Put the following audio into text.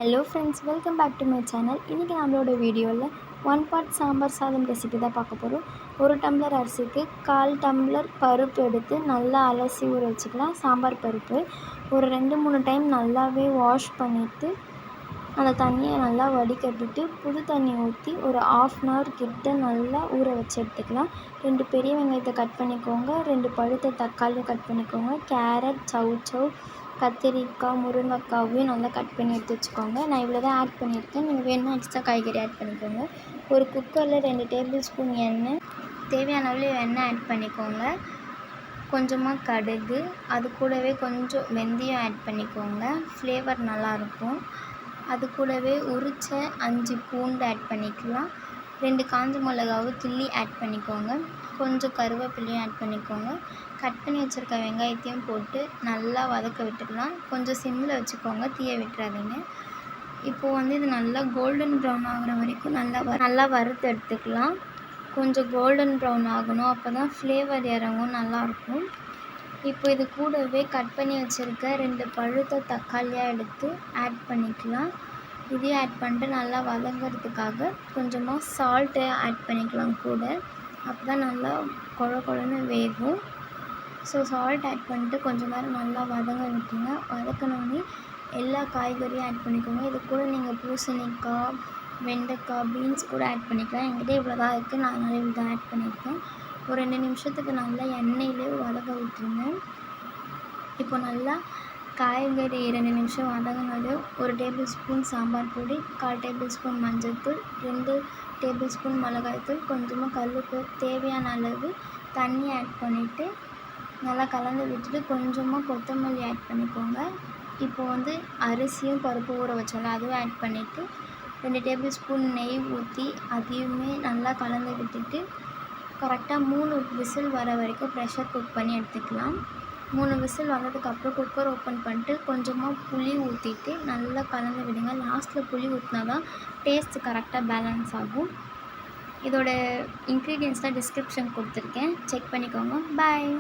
Hello friends, welcome back to my channel. இன்றைக்கி நம்மளோட வீடியோவில் ஒன் பார்ட் சாம்பார் சாதம் ரெசிபி தான் பார்க்க போகிறோம். ஒரு டம்ளர் அரிசிக்கு 1/4 டம்ளர் பருப்பு எடுத்து நல்லா அலசி ஊற வச்சுக்கலாம். சாம்பார் பருப்பு ஒரு 2-3 டைம் நல்லாவே வாஷ் பண்ணிவிட்டு அந்த தண்ணியை நல்லா வடிகட்டிட்டு புது தண்ணி ஊற்றி ஒரு 1/2 hour கிட்ட நல்லா ஊற வச்சு எடுத்துக்கலாம். 2 பெரிய வெங்காயத்தை கட் பண்ணிக்கோங்க, 2 பழுத்த தக்காளியை கட் பண்ணிக்கோங்க, கேரட், சௌசௌ, கத்திரிக்காய், முருங்கைக்காவையும் நல்லா கட் பண்ணி எடுத்து வச்சுக்கோங்க. நான் இவ்வளோ தான் ஆட் பண்ணியிருக்கேன். நீங்கள் வேணும்னா எக்ஸ்ட்ரா காய்கறி ஆட் பண்ணிக்கோங்க. ஒரு குக்கரில் 2 டேபிள் ஸ்பூன் எண்ணெய், தேவையான அளவு எண்ணெய் ஆட் பண்ணிக்கோங்க. கொஞ்சமாக கடுகு, அது கூடவே கொஞ்சம் வெந்தயம் ஆட் பண்ணிக்கோங்க. ஃப்ளேவர் நல்லாயிருக்கும். அது கூடவே உரித்த 5 பூண்டு ஆட் பண்ணிக்கலாம். 2 காஞ்ச மிளகாவை கிள்ளி ஆட் பண்ணிக்கோங்க. கொஞ்சம் கருவேப்பிலையும் ஆட் பண்ணிக்கோங்க. கட் பண்ணி வச்சுருக்க வெங்காயத்தையும் போட்டு நல்லா வதக்க விட்டுக்கலாம். கொஞ்சம் சிம்மில் வச்சுக்கோங்க, தீய விட்டுறாதீங்க. இப்போது இது நல்லா கோல்டன் ப்ரௌன் ஆகிற வரைக்கும் நல்லா வறுத்து எடுத்துக்கலாம். கொஞ்சம் கோல்டன் ப்ரௌன் ஆகணும், அப்போ தான் ஃப்ளேவர் இறங்கும், நல்லாயிருக்கும். இப்போ இது கூடவே கட் பண்ணி வச்சுருக்க 2 பழுத்த தக்காளியாக எடுத்து ஆட் பண்ணிக்கலாம். இதையும் ஆட் பண்ணிட்டு நல்லா வதங்கிறதுக்காக கொஞ்சமாக சால்ட்டு ஆட் பண்ணிக்கலாம் கூட. அப்போ தான் நல்லா குழன்னு வேகும். ஸோ சால்ட் ஆட் பண்ணிட்டு கொஞ்சம் நேரம் நல்லா வதங்க விட்டுருங்க. வதக்கினோடனே எல்லா காய்கறியும் ஆட் பண்ணிக்கோங்க. இது கூட நீங்கள் பூசணிக்காய், வெண்டைக்காய், பீன்ஸ் கூட ஆட் பண்ணிக்கலாம். என்கிட்ட இவ்வளோ தான் இருக்குது, நான் அதனால் இவ்வளோ தான் ஆட் பண்ணியிருக்கேன். ஒரு 2 நிமிஷத்துக்கு நல்லா எண்ணெயிலே வதங்க விட்டுருங்க. இப்போ நல்லா காய்கறி 2 நிமிஷம் வதங்கினது ஒரு டேபிள் ஸ்பூன் சாம்பார் பொடி, 1/4 டேபிள் ஸ்பூன் மஞ்சள்தூள், 2 டேபிள் ஸ்பூன் மிளகாய்த்தூள், கொஞ்சமாக கல்லுப்பு, தேவையான அளவு தண்ணி ஆட் பண்ணிவிட்டு நல்லா கலந்து விட்டுட்டு கொஞ்சமாக கொத்தமல்லி ஆட் பண்ணிக்கோங்க. இப்போது அரிசியும் பருப்பு ஊற வச்சோம்ல, அதுவும் ஆட் பண்ணிவிட்டு 2 டேபிள் ஸ்பூன் நெய் ஊற்றி அதையுமே நல்லா கலந்து விட்டுட்டு கரெக்டாக 3 விசில் வர வரைக்கும் ப்ரெஷர் குக் பண்ணி எடுத்துக்கலாம். 3 விசில் வந்ததுக்கப்புறம் குக்கர் ஓப்பன் பண்ணிட்டு கொஞ்சமாக புளி ஊற்றிட்டு நல்லா கலந்து விடுங்க. லாஸ்ட்டில் புளி ஊற்றினா தான் டேஸ்ட்டு கரெக்டாக பேலன்ஸ் ஆகும். இதோட இன்க்ரீடியன்ஸ்லாம் டிஸ்கிரிப்ஷன் கொடுத்துருக்கேன், செக் பண்ணிக்கோங்க. பாய்.